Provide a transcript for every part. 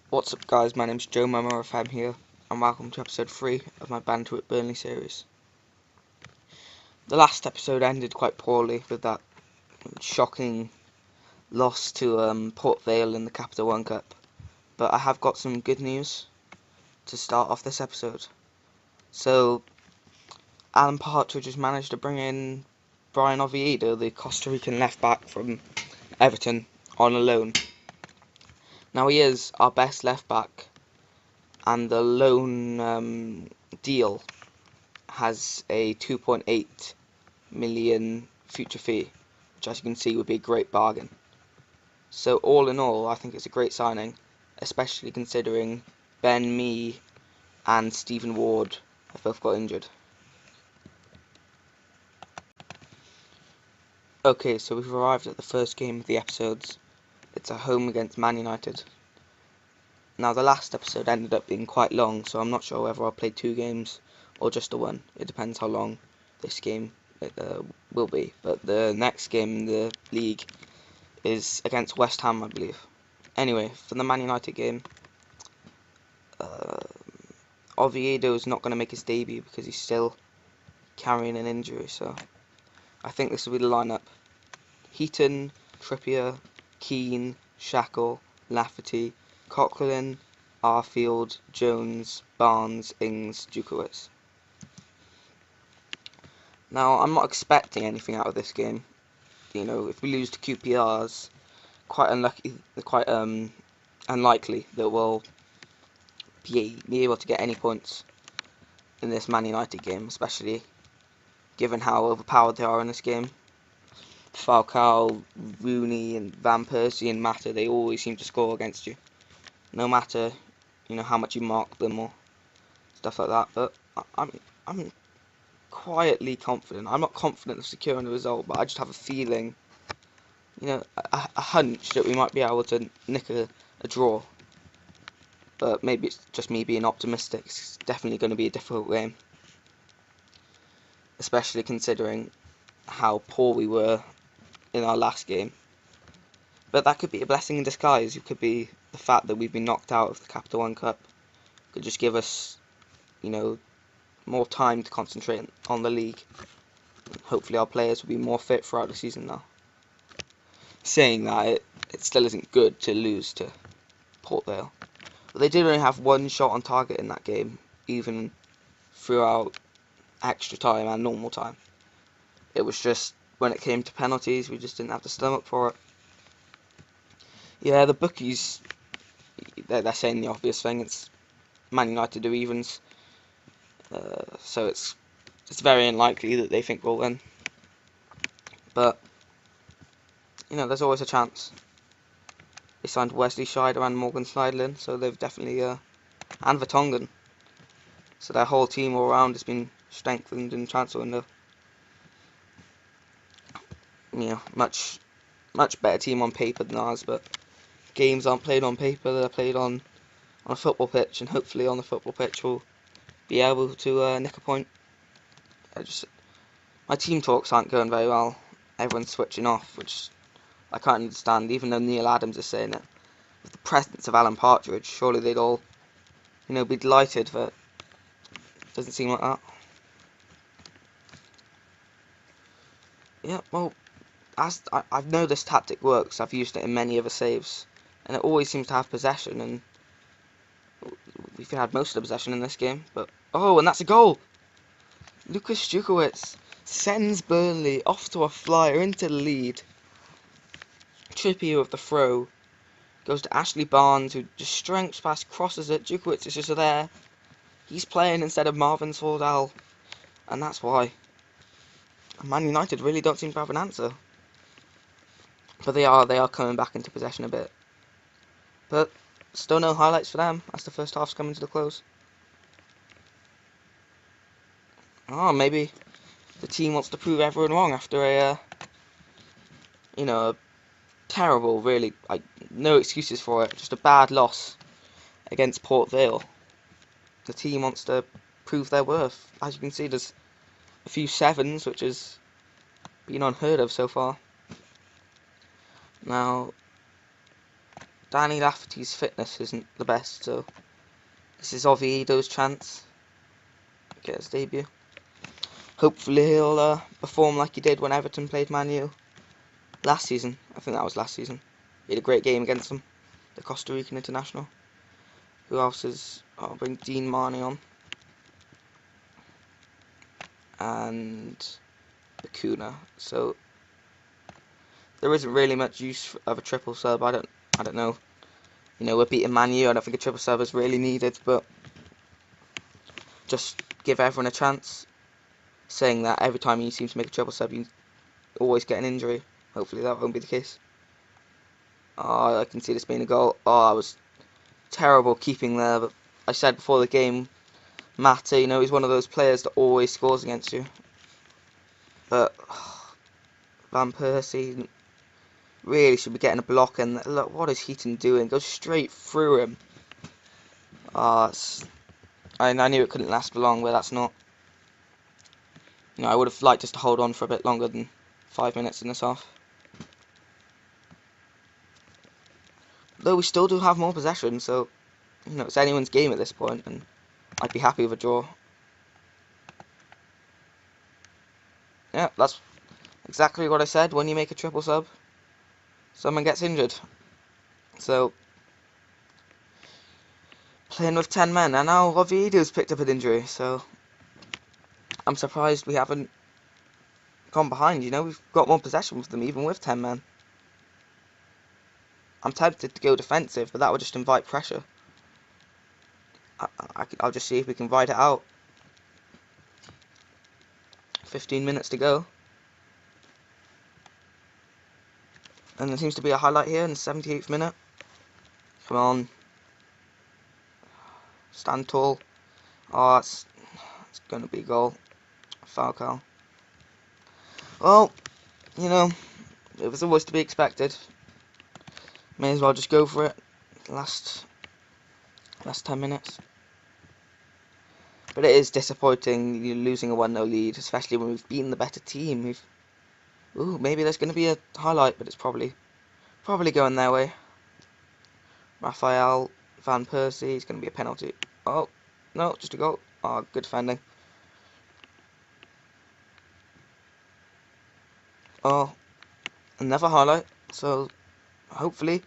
What's up guys, my name's Joe Mamorafam here, and welcome to episode 3 of my Banter At Burnley series. The last episode ended quite poorly with that shocking loss to Port Vale in the Capital One Cup, but I have got some good news to start off this episode. So, Alan Partridge has managed to bring in Brian Oviedo, the Costa Rican left back from Everton, on a loan. Now he is our best left back, and the loan deal has a 2.8 million future fee, which as you can see would be a great bargain. So all in all, I think it's a great signing, especially considering Ben Mee and Stephen Ward have both got injured. Okay, so we've arrived at the first game of the episodes. It's a home against Man United. Now the last episode ended up being quite long, so I'm not sure whether I'll play 2 games or just the one. It depends how long this game will be. But the next game in the league is against West Ham, I believe. Anyway, for the Man United game, Oviedo is not going to make his debut because he's still carrying an injury, so I think this will be the lineup. Heaton, Trippier, Keane, Shackle, Lafferty, Coquelin, Arfield, Jones, Barnes, Ings, Djukowicz. Now, I'm not expecting anything out of this game. You know, if we lose to QPRs, quite unlikely that we'll be able to get any points in this Man United game, especially given how overpowered they are in this game. Falcao, Rooney, and Van Persie and Mata, they always seem to score against you, no matter how much you mark them or stuff like that. But I'm quietly confident. I'm not confident of securing the result, but I just have a feeling, a hunch that we might be able to nick a draw. But maybe it's just me being optimistic. It's definitely going to be a difficult game, especially considering how poor we were in our last game. But that could be a blessing in disguise. It could be the fact that we've been knocked out of the Capital One Cup. It could just give us, more time to concentrate on the league. Hopefully our players will be more fit throughout the season now. Saying that, it still isn't good to lose to Port Vale. But they did only have one shot on target in that game, even throughout extra time and normal time. It was just when it came to penalties, we just didn't have the stomach for it. Yeah, the bookies, they're saying the obvious thing. It's Man United do evens, so it's very unlikely that they think we'll win. But there's always a chance. They signed Wesley Scheider and Morgan Schneiderlin, so they've definitely and Vertonghen. So their whole team all around has been strengthened in transfer window. Much better team on paper than ours, but games aren't played on paper, they're played on a football pitch, and hopefully on the football pitch we'll be able to nick a point. My team talks aren't going very well. Everyone's switching off, which I can't understand, even though Neil Adams is saying it. With the presence of Alan Partridge, surely they'd all, be delighted, but it doesn't seem like that. Yeah, well, as I know this tactic works, I've used it in many other saves, and it always seems to have possession, and we've had most of the possession in this game. But oh, and that's a goal! Lucas Djukowicz sends Burnley off to a flyer into the lead. Trippier with the throw goes to Ashley Barnes, who just strengths past, crosses it. Djukowicz is just there. He's playing instead of Marvin Swordell, and that's why Man United really don't seem to have an answer. But they are coming back into possession a bit. But still no highlights for them as the first half's coming to the close. Oh, maybe the team wants to prove everyone wrong after a terrible, really, no excuses for it, just a bad loss against Port Vale. The team wants to prove their worth. As you can see, there's a few sevens, which has been unheard of so far. Now, Danny Lafferty's fitness isn't the best, so this is Oviedo's chance to get his debut. Hopefully he'll perform like he did when Everton played Man U last season. I think that was last season. He had a great game against them, the Costa Rican international. Who else is... I'll bring Dean Marney on. And Acuna. So there isn't really much use of a triple sub. I don't know. You know, we're beating Man U. I don't think a triple sub is really needed, but just give everyone a chance. Saying that every time you seem to make a triple sub, you always get an injury. Hopefully that won't be the case. Oh, I can see this being a goal. Oh, I was terrible keeping there, but I said before the game, Mata, you know, he's one of those players that always scores against you. But Van Persie really should be getting a block, and look, what is Heaton doing? Goes straight through him. I knew it couldn't last for long, but that's not. You know, I would have liked us to hold on for a bit longer than 5 minutes in this half. Though we still do have more possession, so you know it's anyone's game at this point, and I'd be happy with a draw. Yeah, that's exactly what I said. When you make a triple sub, someone gets injured. So playing with 10 men, and now Oviedo's picked up an injury, so I'm surprised we haven't gone behind. You know, we've got more possession with them even with 10 men. I'm tempted to go defensive, but that would just invite pressure. I'll just see if we can ride it out. 15 minutes to go. And there seems to be a highlight here in the 78th minute. Come on. Stand tall. Oh, it's going to be a goal. Falcao. Well, you know, it was always to be expected. May as well just go for it. Last 10 minutes. But it is disappointing you losing a 1-0 lead, especially when we've beaten the better team. Ooh, maybe there's going to be a highlight, but it's probably going their way. Raphael Van Persie, it's going to be a penalty. Oh, no, just a goal. Oh, good defending. Oh, another highlight. So, hopefully,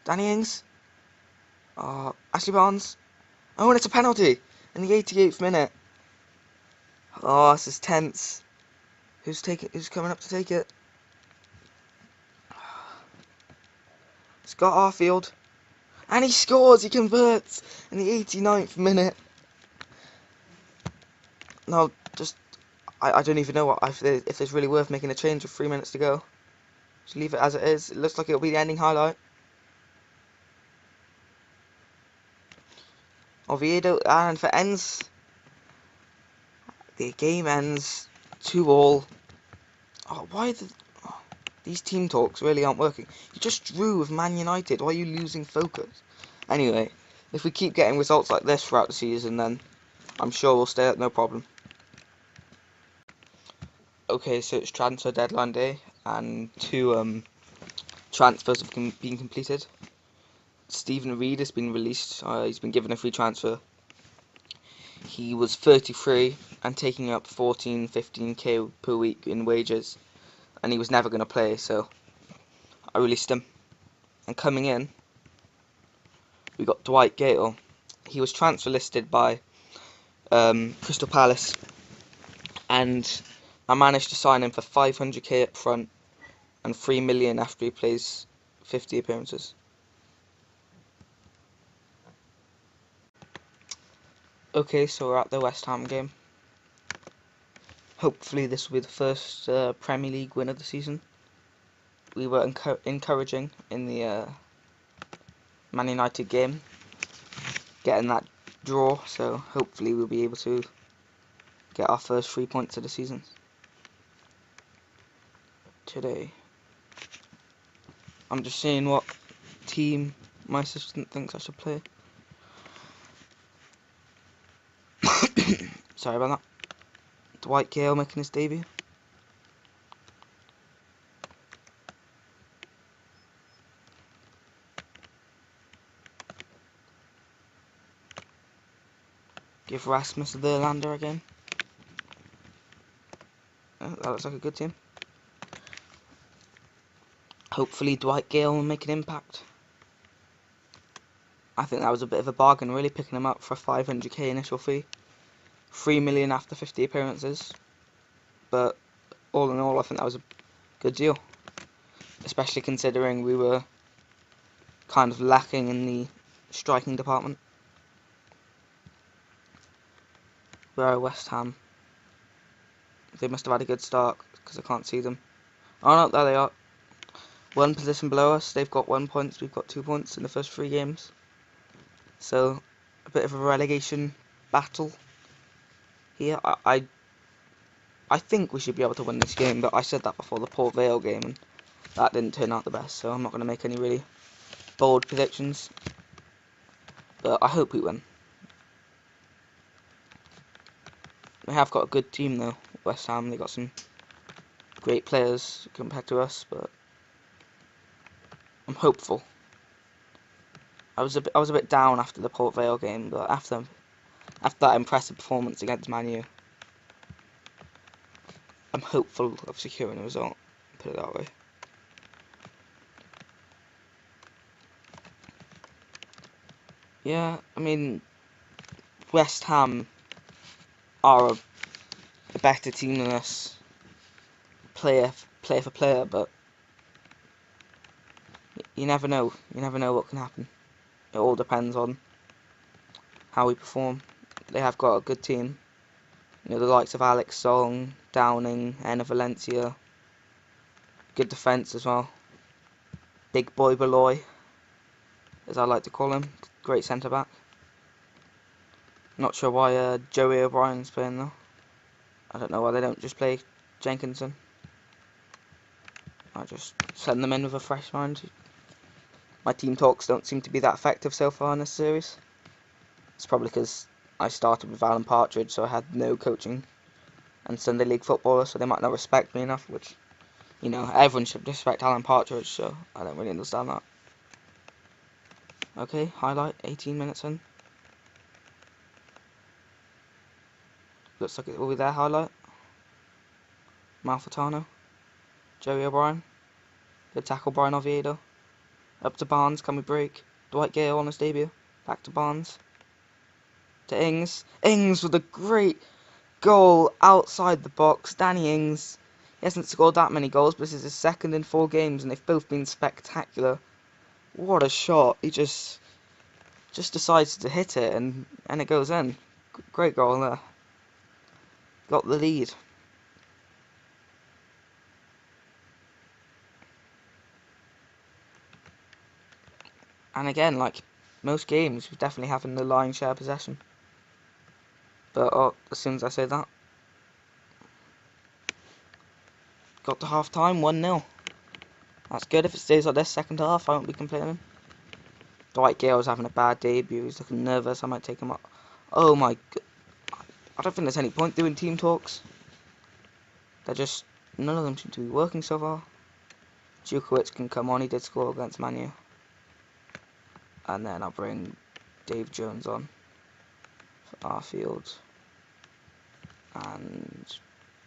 Danny Ings. Oh, Ashley Barnes. Oh, and it's a penalty in the 88th minute. Oh, this is tense. Who's coming up to take it? Scott Arfield. And he scores, he converts in the 89th minute. No, just, I don't even know if it's really worth making a change with 3 minutes to go. Just leave it as it is. It looks like it'll be the ending highlight. Oviedo, and if it ends, the game ends 2-2. Oh, these team talks really aren't working. You just drew with Man United. Why are you losing focus? Anyway, if we keep getting results like this throughout the season, then I'm sure we'll stay at no problem. Okay, so it's transfer deadline day, and 2 transfers have been completed. Stephen Reed has been released. He's been given a free transfer. He was 33 and taking up 15k per week in wages, and he was never going to play, so I released him. And coming in, we got Dwight Gale. He was transfer listed by Crystal Palace, and I managed to sign him for 500k up front and 3 million after he plays 50 appearances. Okay, so we're at the West Ham game. Hopefully this will be the first Premier League win of the season. We were encouraging in the Man United game, getting that draw, so hopefully we'll be able to get our first 3 points of the season today. I'm just seeing what team my assistant thinks I should play. Sorry about that. Dwight Gale making his debut. Give Rasmus the lander again. Oh, that looks like a good team. Hopefully Dwight Gale will make an impact. I think that was a bit of a bargain, really, picking him up for a 500k initial fee. 3 million after 50 appearances. But all in all, I think that was a good deal. Especially considering we were kind of lacking in the striking department. Where are West Ham? They must have had a good start, because I can't see them. Oh no, there they are. One position below us. They've got 1 point, we've got 2 points in the first 3 games. So, a bit of a relegation battle here. I think we should be able to win this game, but I said that before the Port Vale game, and that didn't turn out the best, so I'm not going to make any really bold predictions. But I hope we win. They have got a good team though, West Ham. They got some great players compared to us, but I'm hopeful. I was a bit down after the Port Vale game, but after that impressive performance against Man U, I'm hopeful of securing a result. Put it that way. Yeah, I mean, West Ham are a better team than us, player for player, but you never know. You never know what can happen. It all depends on how we perform. They have got a good team. You know, the likes of Alex Song, Downing, Enna Valencia. Good defence as well. Big boy Beloy, as I like to call him. Great centre back. Not sure why Joey O'Brien's playing though. I don't know why they don't just play Jenkinson. I just send them in with a fresh mind. My team talks don't seem to be that effective so far in this series. It's probably because I started with Alan Partridge, so I had no coaching and Sunday League footballer, so they might not respect me enough, which, you know, everyone should respect Alan Partridge, so I don't really understand that. Okay, highlight, 18 minutes in. Looks like it will be their highlight. Malfitano. Joey O'Brien. Good tackle, Brian Oviedo. Up to Barnes, can we break? Dwight Gale on his debut. Back to Barnes. To Ings. Ings with a great goal outside the box. Danny Ings. He hasn't scored that many goals, but this is his second in 4 games, and they've both been spectacular. What a shot. He just decides to hit it, and it goes in. Great goal there. Got the lead. And again, like most games, we're definitely having the lion's share possession. But as soon as I say that, got to half time, 1-0. That's good. If it stays like this second half, I won't be complaining. Dwight Gale's having a bad debut. He's looking nervous. I might take him up. Oh my god. I don't think there's any point doing team talks. None of them seem to be working so far. Djukowicz can come on. He did score against Man U. And then I'll bring Dave Jones on for Arfield. And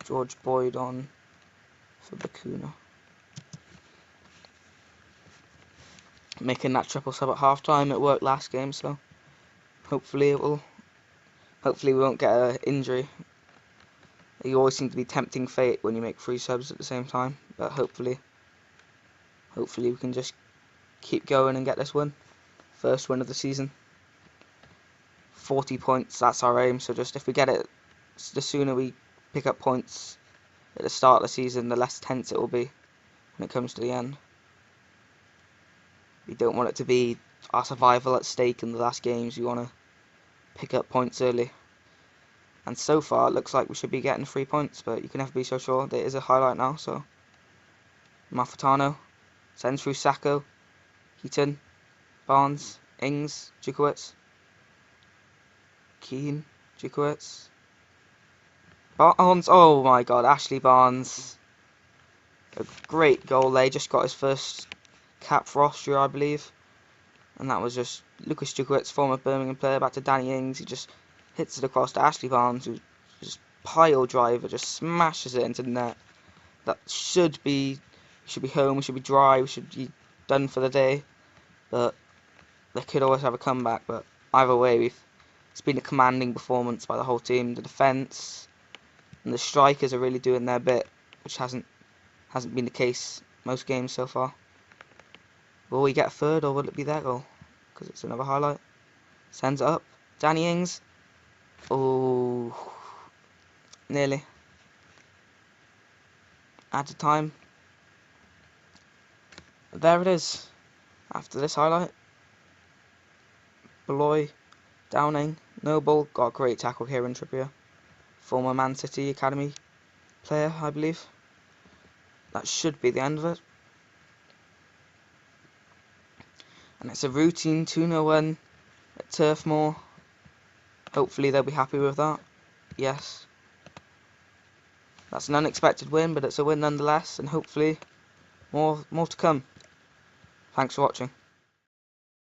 George Boyd on for Bakuna. Making that triple sub at half time. It worked last game, so hopefully it will. Hopefully we won't get an injury. You always seem to be tempting fate when you make 3 subs at the same time, but hopefully we can just keep going and get this win. First win of the season. 40 points, that's our aim, so just if we get it, the sooner we pick up points at the start of the season, the less tense it will be when it comes to the end. We don't want it to be our survival at stake in the last games. We want to pick up points early. And so far, it looks like we should be getting 3 points, but you can never be so sure. There is a highlight now, so. Malfitano sends through Sacco, Heaton, Barnes, Ings, Djukowicz, Keane, Djukowicz, Barnes. Oh my god, Ashley Barnes. A great goal there. He just got his first cap for Austria, I believe. And that was just Lucas Djukowicz, former Birmingham player, back to Danny Ings. He just hits it across to Ashley Barnes, who just pile driver, just smashes it into the net. That should be home, we should be dry, we should be done for the day. But they could always have a comeback. But either way, it's been a commanding performance by the whole team. The defence and the strikers are really doing their bit, which hasn't been the case most games so far. Will we get a third, or will it be their goal? Because it's another highlight. Sends it up. Danny Ings. Oh, nearly. Added time. There it is. After this highlight. Beloy, Downing, Noble, got a great tackle here in Trippier. Former Man City Academy player, I believe. That should be the end of it. And it's a routine 2-0 win at Turf Moor. Hopefully they'll be happy with that. Yes. That's an unexpected win, but it's a win nonetheless, and hopefully more to come. Thanks for watching.